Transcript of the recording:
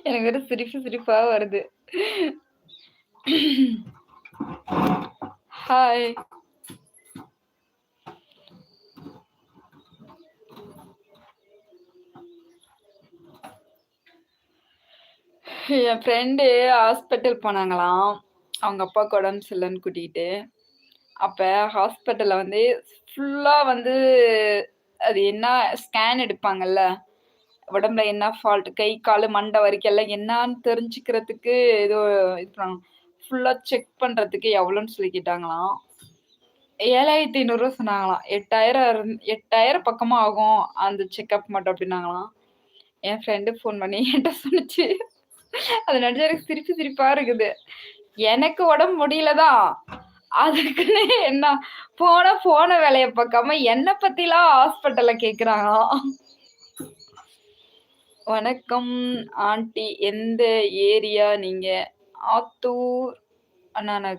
எனக்கு வேற சிரிப்பு சிரிப்பா வருது. ஹாய். என் ஃப்ரெண்டு ஹாஸ்பிட்டல் போனாங்களாம். அவங்க அப்பாவுக்கு உடம்பு சரியில்லன்னு கூட்டிட்டு. அப்ப ஹாஸ்பிட்டல்ல வந்து ஃபுல்லா வந்து அது என்ன ஸ்கேன் எடுப்பாங்கல்ல. உடம்புல என்ன ஃபால்ட் கை, காலு, மண்டை வரைக்கும் எல்லாம் என்னான்னு தெரிஞ்சுக்கிறதுக்கு ஏதோ இது பண்ணாங்க. ஃபுல்லா செக் பண்றதுக்கு எவ்வளோன்னு சொல்லி கேட்டாங்களாம். ரூ. 7,500 சொன்னாங்களாம். 8,000 பக்கமா ஆகும் அந்த செக்கப் மட்டும் அப்டின்னாங்களாம். என் ஃப்ரெண்டு ஃபோன் பண்ணி என்ட்ட சொன்னுச்சு. அத நெனச்சா எனக்கு சிரிப்பு சிரிப்பா இருக்குது. எனக்கு உடம்பு முடியல தான். அதுக்குன்னு என்ன போன வேலைய பாக்காம என்ன பத்திலாம் ஹாஸ்பிட்டல்ல கேட்குறாங்களாம். வணக்கம் ஆன்டி. எந்த ஏரியா நீங்க? ஆத்தூர் அண்ணா நகர்.